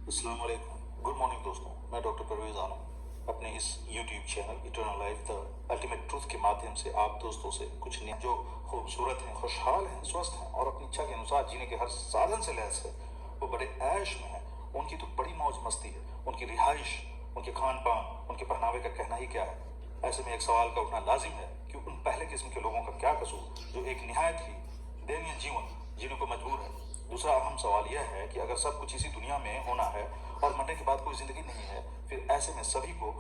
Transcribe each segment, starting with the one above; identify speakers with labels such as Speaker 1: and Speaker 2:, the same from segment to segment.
Speaker 1: अस्सलाम वालेकुम, good morning दोस्तों। मैं डॉक्टर परवेज़ आलम अपने इस YouTube channel eternal life the ultimate truth के माध्यम से आप दोस्तों से कुछ जो खूबसूरत हैं, खुशहाल हैं, स्वस्थ हैं और अपनी इच्छा के अनुसार जीने के हर साधन से लैस है, वो बड़े ऐश में हैं। उनकी तो बड़ी मौज मस्ती है, उनकी रिहाइश, उनके खान पान, उनके पहनावे का कहना ही क्या है। ऐसे में एक सवाल का उठना लाजिम है कि उन पहले किस्म के लोगों का क्या कसूर जो एक निहायत ही दयनीय जीवन जीने को मजबूर है। दूसरा अहम सवाल यह है कि अगर सब कुछ इसी दुनिया में होना है और मरने के बाद कोई जिंदगी नहीं है, फिर ऐसे में सभी को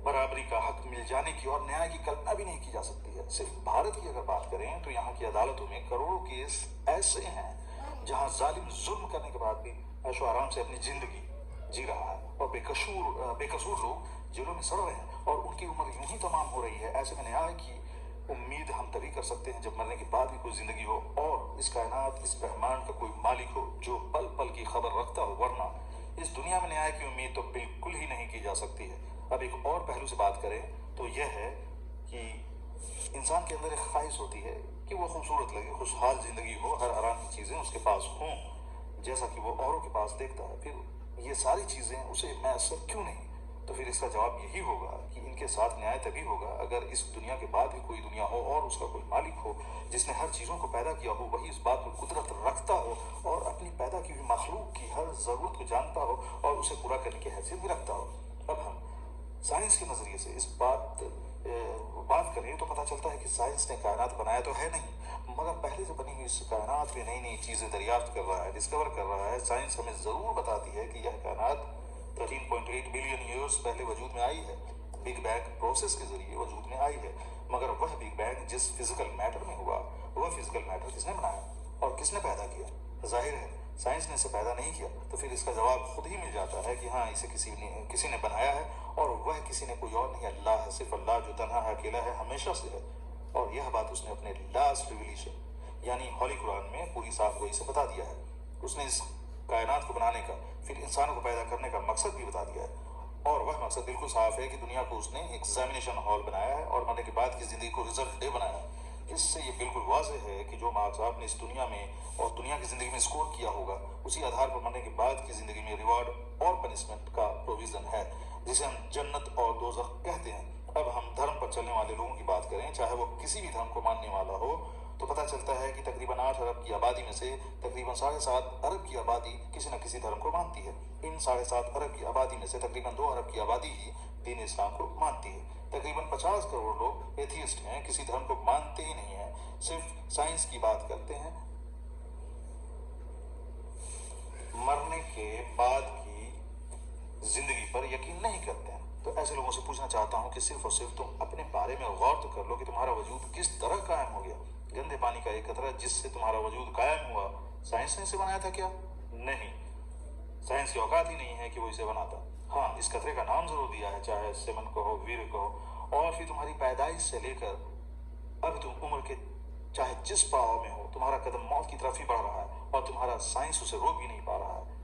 Speaker 1: बराबरी का हक मिल जाने की और न्याय की कल्पना भी नहीं की जा सकती है। सिर्फ भारत की अगर बात करें तो यहाँ की अदालतों में करोड़ों केस ऐसे हैं जहाँ जालिम जुल्म करने के बाद भी ऐशो आराम से अपनी जिंदगी जी रहा है और बेकसूर लोग जेलों में सड़ रहे हैं और उनकी उम्र यूं ही तमाम हो रही है। ऐसे में न्याय की उम्मीद हम तभी कर सकते हैं जब मरने के बाद भी कोई जिंदगी हो और इस कायनात, इस ब्रह्मांड का कोई मालिक हो जो पल पल की खबर रखता हो, वरना इस दुनिया में न्याय की उम्मीद तो बिल्कुल ही नहीं की जा सकती है। अब एक और पहलू से बात करें तो यह है कि इंसान के अंदर एक ख्वाहिश होती है कि वो खूबसूरत लगे, खुशहाल जिंदगी हो, हर आराम की चीजें उसके पास हों जैसा कि वो औरों के पास देखता है। फिर ये सारी चीजें उसे मैसर क्यों नहीं? तो फिर इसका जवाब यही होगा कि इनके साथ न्याय तभी होगा अगर इस दुनिया के बाद भी कोई दुनिया हो और उसका कोई मालिक हो जिसने हर चीज़ों को पैदा किया हो, वही इस बात पर कुदरत रखता हो और अपनी पैदा की हुई मखलूक की हर ज़रूरत को जानता हो और उसे पूरा करने की हैसियत भी रखता हो। अब हम साइंस के नज़रिए से इस बात करें तो पता चलता है कि साइंस ने कायनात बनाया तो है नहीं, मगर पहले से बनी हुई इस कायनात में नई नई चीज़ें दरियाफ्त कर रहा है, डिस्कवर कर रहा है। साइंस हमें ज़रूर बताती है कि यह कायनात 13.8 बिलियन ईयर्स पहले वजूद में आई है, बिग बैंग प्रोसेस के जरिए वजूद में आई है। मगर वह बिग बैंग जिस फिजिकल मैटर में हुआ, वह फिजिकल मैटर किसने बनाया और किसने पैदा किया? जाहिर है साइंस ने इसे पैदा नहीं किया, तो फिर इसका जवाब खुद ही मिल जाता है कि हाँ, इसे किसी ने बनाया है और वह किसी ने कोई और नहीं, अल्लाह है। सिर्फ अल्लाह जो तन्हा है, अकेला है, हमेशा से है। और यह बात उसने अपने लास्ट रिविलेशन यानी होली कुरान में पूरी साफ गोई से बता दिया है। उसने इस कायनात को बनाने का, फिर इंसानों को पैदा करने का मकसद भी बता दिया है और वह मकसद बिल्कुल साफ है कि दुनिया को उसने एग्जामिनेशन हॉल बनाया है और मरने के बाद की जिंदगी को रिजल्ट डे बनाया है। इससे ये बिल्कुल वाज़ेह है कि जो मार्क्स आपने इस दुनिया में और दुनिया की जिंदगी में स्कोर किया होगा, उसी आधार पर मरने के बाद की जिंदगी में रिवार्ड और पनिशमेंट का प्रोविजन है, जिसे हम जन्नत और दोज़ख कहते हैं। अब हम धर्म पर चलने वाले लोगों की बात करें, चाहे वो किसी भी धर्म को मानने वाला हो, तो पता चलता है कि तकरीबन 8 अरब की आबादी में से तकरीबन 7.5 अरब की आबादी किसी न किसी धर्म को मानती है। इन 7.5 अरब की आबादी में से तकरीबन 2 अरब की आबादी ही दीन इस्लाम को मानती है। तकरीबन 50 करोड़ लोग एथियस्ट हैं, किसी धर्म को मानते ही नहीं है, सिर्फ साइंस की बात करते हैं, मरने के बाद की जिंदगी पर यकीन नहीं करते हैं। तो ऐसे लोगों से पूछना चाहता हूं कि सिर्फ और सिर्फ तुम अपने बारे में गौर तो कर लो कि तुम्हारा वजूद किस तरह कायम हो गया। गंदे पानी का एक कतरा जिससे तुम्हारा वजूद कायम हुआ, साइंस ने इसे बनाया था क्या? नहीं, साइंस की औकात ही नहीं है कि वो इसे बनाता। हाँ, इस कतरे का नाम जरूर दिया है, चाहे सेमन कहो, वीर कहो, और फिर तुम्हारी पैदाइश से लेकर अब तुम उम्र के चाहे जिस पड़ाव में हो, तुम्हारा कदम मौत की तरफ ही बढ़ रहा है और तुम्हारा साइंस उसे रोक भी नहीं पा रहा है।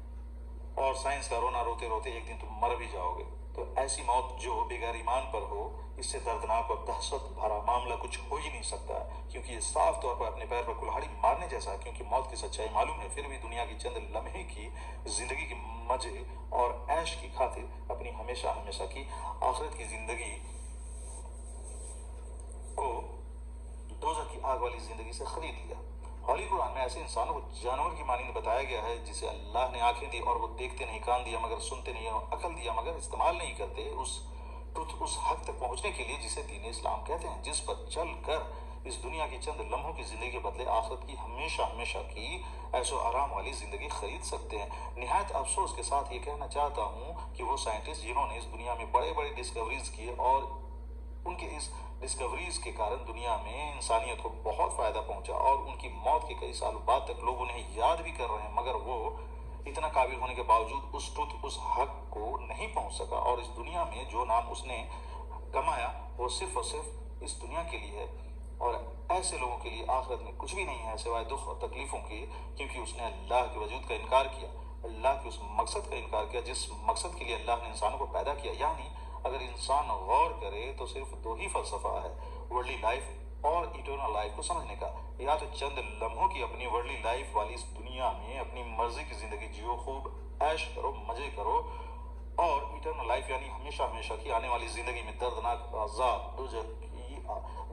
Speaker 1: और साइंस का रोना रोते रोते एक दिन तुम मर भी जाओगे। तो ऐसी मौत जो बेगैर ईमान पर हो, इससे दर्दनाक और दहशत भरा मामला कुछ हो ही नहीं सकता, क्योंकि ये साफ तौर पर अपने पैर पर कुल्हाड़ी मारने जैसा है। क्योंकि मौत की सच्चाई मालूम है, फिर भी दुनिया की चंद लम्हे की जिंदगी के मजे और ऐश की खातिर अपनी हमेशा हमेशा की आखिरत की जिंदगी को दोज़ख की आग वाली जिंदगी से खरीद लिया। होली कुरान में ऐसे इंसानों को जानवर की मानी बताया गया है जिसे अल्लाह ने आंखें दी और वो देखते नहीं, कान दिया मगर सुनते नहीं, और अकल दिया मगर इस्तेमाल नहीं करते उस ट्रुथ, उस हक तक पहुंचने के लिए जिसे दीन इस्लाम कहते हैं, जिस पर चल कर इस दुनिया की चंद लम्हों की जिंदगी के बदले आखिरत की हमेशा हमेशा की ऐशो आराम वाली जिंदगी खरीद सकते हैं। निहायत अफसोस के साथ ये कहना चाहता हूँ कि वो साइंटिस्ट जिन्होंने इस दुनिया में बड़े बड़े डिस्कवरीज किए और उनके इस डिस्कवरीज के कारण दुनिया में इंसानियत को बहुत फायदा पहुंचा और उनकी मौत के कई सालों बाद तक लोग उन्हें याद भी कर रहे हैं, मगर वो इतना काबिल होने के बावजूद उस ट्रुथ, उस हक को नहीं पहुंच सका। और इस दुनिया में जो नाम उसने कमाया वो सिर्फ और सिर्फ इस दुनिया के लिए है और ऐसे लोगों के लिए आखिरत में कुछ भी नहीं है सिवाय दुख और तकलीफों की, क्योंकि उसने अल्लाह के वजूद का इनकार किया, अल्लाह के उस मकसद का इनकार किया जिस मकसद के लिए अल्लाह ने इंसानों को पैदा किया। यानी अगर इंसान गौर करे तो सिर्फ 2 ही फलसफा है, वर्ल्डली लाइफ और इटर्नल लाइफ को समझने का, या तो चंद लम्हों की अपनी वर्ल्डली लाइफ वाली इस दुनिया में अपनी मर्जी की जिंदगी जियो, खूब ऐश करो, मजे करो, और इटर्नल लाइफ यानी हमेशा हमेशा की आने वाली जिंदगी में दर्दनाक अजाब,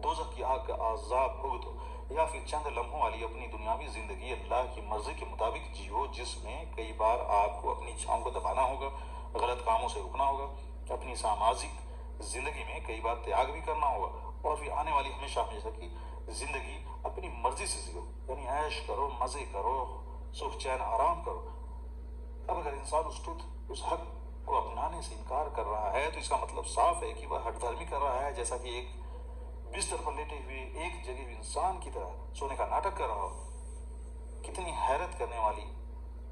Speaker 1: दोजख की आग का अजाब भुगतो, या फिर चंद लम्हों वाली अपनी दुनियावी जिंदगी अल्लाह की मर्जी के मुताबिक जियो, जिसमें कई बार आपको अपनी इच्छाओं को दबाना होगा, गलत कामों से रुकना होगा, अपनी सामाजिक जिंदगी में कई बार त्याग भी करना होगा, और फिर आने वाली हमेशा हमेशा की जिंदगी अपनी मर्जी से जियो, यानी ऐश करो, मजे करो, सुख चैन आराम करो। अब अगर इंसान उस हक को अपनाने से इनकार कर रहा है तो इसका मतलब साफ है कि वह हठधर्मी कर रहा है, जैसा कि एक बिस्तर पर लेटे हुए एक जगह इंसान की तरह सोने का नाटक कर रहा हो। कितनी हैरत करने वाली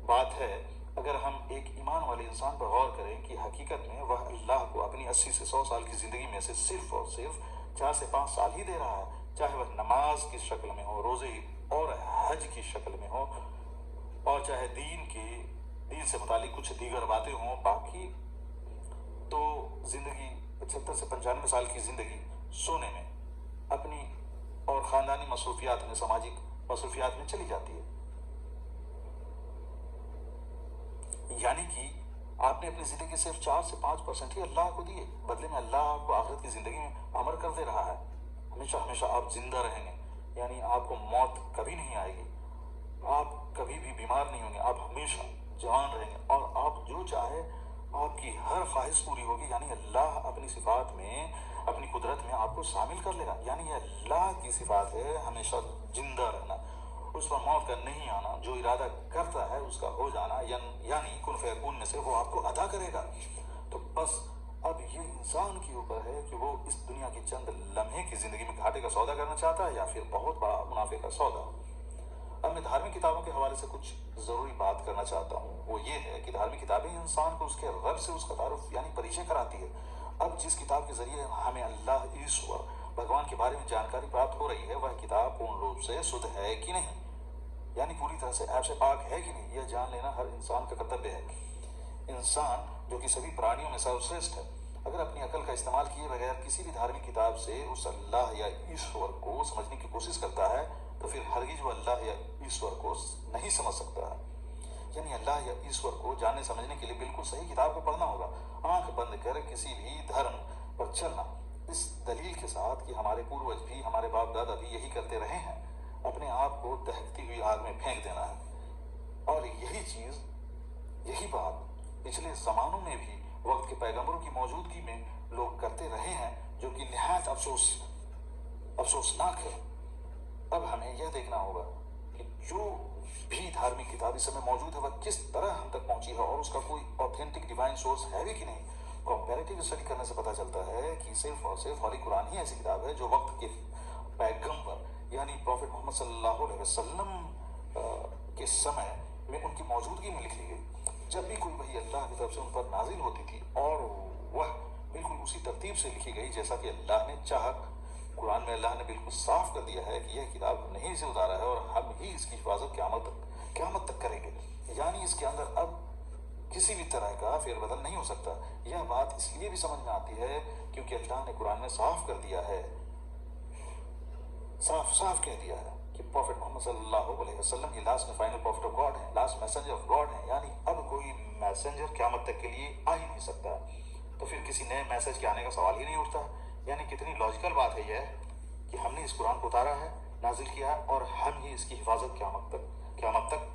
Speaker 1: बात है अगर हम एक ईमान वाले इंसान पर गौर करें कि हकीकत में वह अल्लाह को अपनी 80 से 100 साल की जिंदगी में से सिर्फ और सिर्फ 4 से 5 साल ही दे रहा है, चाहे वह नमाज की शक्ल में हो, रोजे और हज की शक्ल में हो, और चाहे दीन से मुतालिक कुछ दीगर बातें हों। बाकी तो जिंदगी 75 से 95 साल की जिंदगी सोने में, अपनी और खानदानी मसरूफियात में, सामाजिक मसरूफियात में चली जाती है। यानी कि आपने अपनी जिंदगी के सिर्फ 4 से 5% ही अल्लाह को दिए, बदले में अल्लाह आपको आखिरत की जिंदगी में अमर कर दे रहा है। हमेशा हमेशा आप जिंदा रहेंगे, यानी आपको मौत कभी नहीं आएगी, आप कभी भी बीमार नहीं होंगे, आप हमेशा जवान रहेंगे, और आप जो चाहे आपकी हर ख्वाहिश पूरी होगी। यानी अल्लाह अपनी सिफात में, अपनी कुदरत में आपको शामिल कर लेगा। यानी ये अल्लाह की सिफात है, हमेशा जिंदा रहना, उस पर मौत का नहीं आना, जो इरादा करता है उसका हो जाना, यानी कुन फयकून में से वो आपको अदा करेगा। तो बस अब ये इंसान के ऊपर है कि वो इस दुनिया की चंद लम्हे की जिंदगी में घाटे का सौदा करना चाहता है या फिर बहुत बड़ा मुनाफे का सौदा। अब मैं धार्मिक किताबों के हवाले से कुछ जरूरी बात करना चाहता हूँ। वो ये है कि धार्मिक किताबें इंसान को उसके रब से उसका तारुफ यानी परिचय कराती है। अब जिस किताब के जरिए हमें अल्लाह, ईश्वर, भगवान के बारे में जानकारी प्राप्त हो रही है, वह किताब पूर्ण रूप से शुद्ध है कि नहीं, यानी पूरी तरह से ऐब से पाक है कि नहीं, यह जान लेना हर इंसान का कर्तव्य है। इंसान जो कि सभी प्राणियों में सर्वश्रेष्ठ है, अगर अपनी अकल का इस्तेमाल किए बगैर किसी भी धार्मिक किताब से उस अल्लाह या ईश्वर को समझने की कोशिश करता है तो फिर हरगिज वो अल्लाह या ईश्वर को नहीं समझ सकता है। यानी अल्लाह या ईश्वर को जानने समझने के लिए बिल्कुल सही किताब को पढ़ना होगा, आंख बंद कर किसी भी धर्म पर चलना, इस दलील के साथ कि हमारे पूर्वज भी, हमारे बाप दादा भी यही करते रहे हैं, अपने आप को दहकती हुई आग में फेंक देना है। और यही बात पिछले जमानों में भी वक्त के पैगंबरों की मौजूदगी में लोग करते रहे हैं, जो कि निहायत अफसोसनाक है। अब हमें यह देखना होगा कि जो भी धार्मिक किताब इस समय मौजूद है वह किस तरह हम तक पहुंची है और उसका कोई ऑथेंटिक डिवाइन सोर्स है भी कि नहीं। कंपैरेटिव स्टडी करने से पता चलता है कि सिर्फ और सिर्फ हॉली कुरान ही ऐसी किताब है जो वक्त के पैगंबर यानी प्रॉफिट मोहम्मद सल्लल्लाहु अलैहि वसल्लम के समय में उनकी मौजूदगी में लिखी गई। जब भी कोई वही अल्लाह की तरफ से उन पर नाजिल होती थी और वह बिल्कुल उसी तरतीब से लिखी गई जैसा कि अल्लाह ने चाहा। कुरान में अल्लाह ने बिल्कुल साफ कर दिया है कि यह किताब हमने ही इसे उतारा है और हम ही इसकी हिफाजत क़यामत तक करेंगे। यानी इसके अंदर अब किसी भी तरह का फेरबदल नहीं हो सकता। यह बात इसलिए भी समझ में आती है क्योंकि अल्लाह ने कुरान में साफ कर दिया है, साफ कह दिया है कि प्रॉफिट मोहम्मद सल्लल्लाहु अलैहि वसल्लम ये last final profit of God है, लास्ट मैसेंजर ऑफ गॉड है। यानी अब कोई मैसेंजर क़यामत तक के लिए आ ही नहीं सकता, तो फिर किसी नए मैसेज के आने का सवाल ही नहीं उठता। यानी कितनी लॉजिकल बात है यह कि हमने इस कुरान को उतारा है, नाजिल किया है और हम ही इसकी हिफाजत क़यामत तक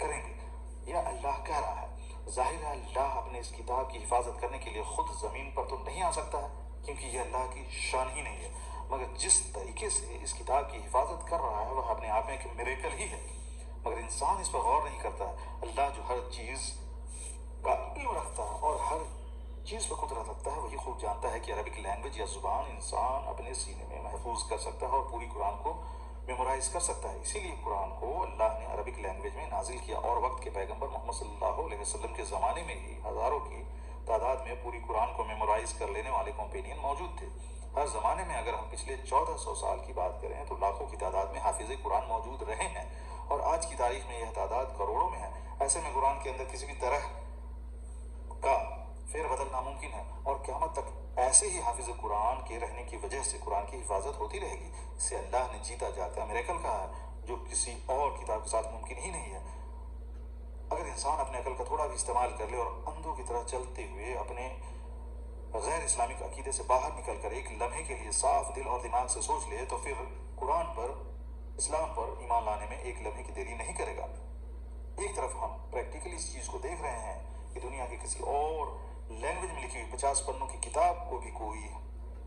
Speaker 1: करेंगे। यह अल्लाह कह रहा है। जाहिर है अल्लाह अपने इस किताब की हिफाजत करने के लिए खुद जमीन पर तो नहीं आ सकता है क्योंकि यह अल्लाह की शान ही नहीं है, मगर जिस तरीके से इस किताब की हिफाजत कर रहा है वह अपने आप में एक मिरेकल ही है। मगर इंसान इस पर गौर नहीं करता है। अल्लाह जो हर चीज़ का इल्म रखता है और हर चीज़ पर कुदरत रखता है, वही खूब जानता है कि अरबिक लैंग्वेज या जुबान इंसान अपने सीने में महफूज कर सकता है और पूरी कुरान को मेमोराइज कर सकता है। इसीलिए कुरान को अल्लाह ने अरबिक लैंग्वेज में नाजिल किया और वक्त के पैगंबर मोहम्मद सल्लल्लाहु अलैहि वसल्लम के ज़माने में ही हज़ारों की तादाद में पूरी कुरान को मेमोराइज कर लेने वाले कॉम्पेनियन मौजूद थे। हर ज़माने में अगर हम पिछले 1400 साल की बात करें तो लाखों की तादाद में हाफिज़ कुरान मौजूद रहे हैं और आज की तारीख में यह तादाद करोड़ों में है। ऐसे में कुरान के अंदर किसी भी तरह का फेरबदल नामुमकिन है और क़यामत तक ऐसे ही हाफिज कुरान के रहने की वजह से कुरान की हिफाजत होती रहेगी। इसे अल्लाह ने जीता जागता मिरेकल कहा है, जो किसी और किताब के साथ मुमकिन ही नहीं है। अगर इंसान अपने अकल का थोड़ा भी इस्तेमाल कर ले और अंधों की तरह चलते हुए अपने गैर इस्लामिक अकीदे से बाहर निकल कर एक लम्हे के लिए साफ दिल और दिमाग से सोच ले, तो फिर कुरान पर, इस्लाम पर ईमान लाने में एक लम्हे की देरी नहीं करेगा। एक तरफ हम प्रैक्टिकली इस चीज को देख रहे हैं कि दुनिया की किसी और लैंग्वेज में लिखी हुई 50 पन्नों की किताब को भी कोई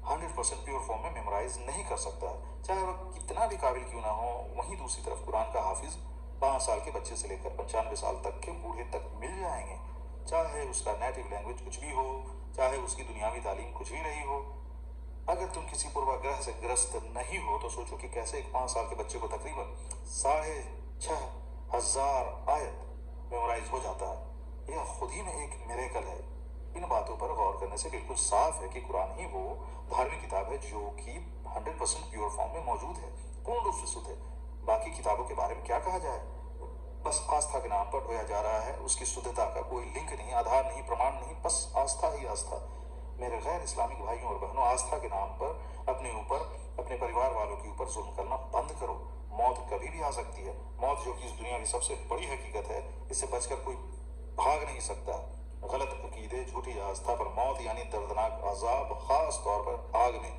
Speaker 1: 100% प्योर फॉर्म में मेमोराइज नहीं कर सकता, चाहे वह कितना भी काबिल क्यों ना हो। वहीं दूसरी तरफ कुरान का हाफिज 5 साल के बच्चे से लेकर 95 साल तक के बूढ़े तक मिल जाएंगे, चाहे उसका नेटिव लैंग्वेज कुछ भी हो, चाहे उसकी दुनियावी तालीम कुछ भी नहीं हो। अगर तुम किसी पूर्वाग्रह से ग्रस्त नहीं हो तो सोचो कि कैसे एक 5 साल के बच्चे को तकरीबन 6500 आयत मेमोराइज हो जाता है। यह खुद ही में एक मिरेकल है। इन बातों पर गौर करने से बिल्कुल साफ है कि कुरान ही वो धार्मिक किताब है जो कि 100% प्योर फॉर्म में मौजूद है, पूर्ण रूप से शुद्ध है। बाकी किताबों के बारे में क्या कहा जाए, बस आस्था के नाम पर ढोया जा रहा है। उसकी शुद्धता का कोई लिंक नहीं, आधार नहीं, प्रमाण नहीं, बस आस्था ही आस्था। मेरे गैर इस्लामिक भाइयों और बहनों, आस्था के नाम पर अपने ऊपर, अपने परिवार वालों के ऊपर जुल्म करना बंद करो। मौत कभी भी आ सकती है। मौत जो कि इस दुनिया की सबसे बड़ी हकीकत है, इससे बचकर कोई भाग नहीं सकता। गलत अकीदे, झूठी आस्था पर मौत यानी दर्दनाक अजाब, खास तौर पर आग में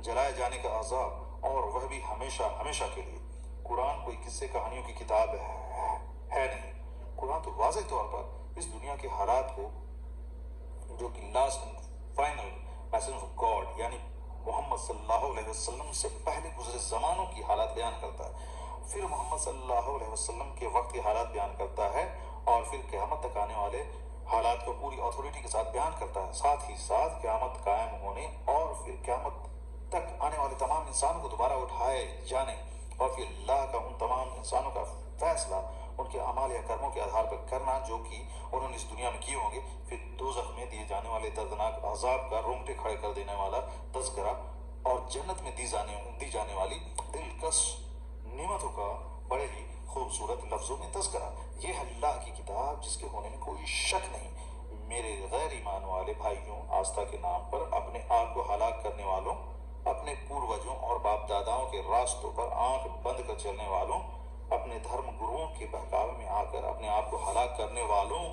Speaker 1: जलाए जाने का अजाब, और वह भी हमेशा हमेशा के लिए। कुरान कोई किस्से कहानियों की किताब है नहीं। कुरान तो वाज़ेह तौर पर इस दुनिया के हालात को, जो कि last and final message of God यानी मोहम्मद सल्लल्लाहु अलैहि वसल्लम से पहले गुजरे जमानों की हालात बयान करता है, फिर मोहम्मद सल्लल्लाहु अलैहि वसल्लम के वक्त के हालात बयान करता है, और फिर क़यामत तक आने वाले हालात को पूरी अथॉरिटी के साथ बयान करता है। साथ ही साथ क़यामत कायम होने और फिर क़यामत तक आने वाले तमाम इंसानों को दोबारा उठाए जाने, और फिर अल्लाह का उन तमाम इंसानों का फैसला उनके अमाल या कर्मों के आधार पर करना जो कि उन्होंने इस दुनिया में किए होंगे। फिर दोज़ख में दिए जाने वाले दर्दनाक अजाब का रोंगटे खड़े कर देने वाला तज़किरा, और जन्नत में दी जाने वाली दिलकश नेमतों का बड़े ही खूबसूरत लफ्जों में तज़किरा। ये है अल्लाह की किताब जिसके होने में कोई शक नहीं। मेरे गैर ईमान वाले भाइयों, आस्था के नाम पर अपने आप को हलाक करने वालों, अपने पूर्वजों और बाप दादाओं के रास्तों पर आंख बंद कर चलने वालों, अपने धर्म गुरुओं के बहकावे में आकर अपने आप को हलाक करने वालों,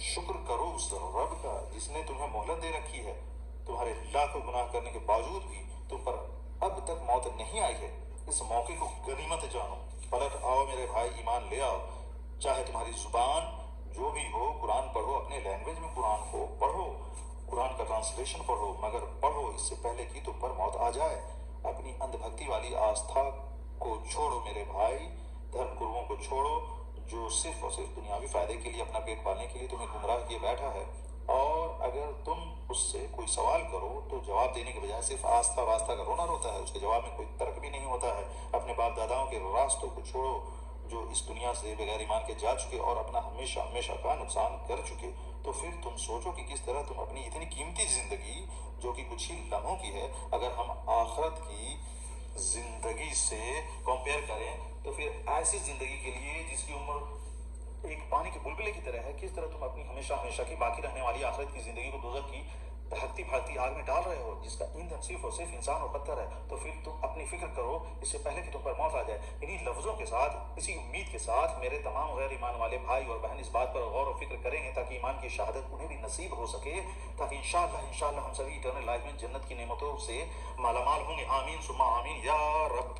Speaker 1: शुक्र करो उस रब का जिसने तुम्हें मोहलत दे रखी है। तुम्हारे लाखों गुनाह करने के बावजूद भी तुम पर अब तक मौत नहीं आई है। इस मौके को गनीमत जानो, पलट आओ मेरे भाई, ईमान ले आओ। चाहे तुम्हारी जुबान जो भी हो, कुरान पढ़ो, अपने लैंग्वेज में कुरान को पढ़ो, कुरान का ट्रांसलेशन पढ़ो, मगर पढ़ो इससे पहले कि तुम पर मौत आ जाए। अपनी अंधभक्ति वाली आस्था को छोड़ो मेरे भाई, धर्म गुरुओं को छोड़ो जो सिर्फ और सिर्फ दुनियावी फायदे के लिए, अपना पेट पालने के लिए तुम्हें गुमराह किए बैठा है। और अगर तुम उससे कोई सवाल करो तो जवाब देने के बजाय सिर्फ आस्था वास्ता का रोना रोता है, उसके जवाब में कोई तर्क भी नहीं होता है। अपने बाप दादाओं के रास्तों को छोड़ो जो इस दुनिया से बगैर ईमान के जा चुके और अपना हमेशा हमेशा का नुकसान कर चुके। तो फिर तुम सोचो कि किस तरह तुम अपनी इतनी कीमती जिंदगी, जो कि कुछ ही लम्हों की है, अगर हम आखिरत की जिंदगी से कंपेयर करें तो फिर ऐसी जिंदगी के लिए जिसकी उम्र एक पानी के बुलबुले की तरह है, किस तरह तुम अपनी हमेशा हमेशा की बाकी रहने वाली आखिरत की जिंदगी को दोज़ख की दहकती भागती आग में डाल रहे हो, जिसका ईंधन सिर्फ और सिर्फ इंसान और पत्थर है। तो फिर तुम अपनी फिक्र करो इससे पहले कि तुम पर मौत आ जाए। इन्हीं लफ्जों के साथ, इसी उम्मीद के साथ मेरे तमाम गैर ईमान वाले भाई और बहन इस बात पर गौर और फिक्र करेंगे ताकि ईमान की शहादत उन्हें भी नसीब हो सके, ताकि इंशाअल्लाह हम सभी इटर्नल लाइफ में जन्नत की नेमतों से मालामाल होंगे। आमीन सुम्मा आमीन या रब।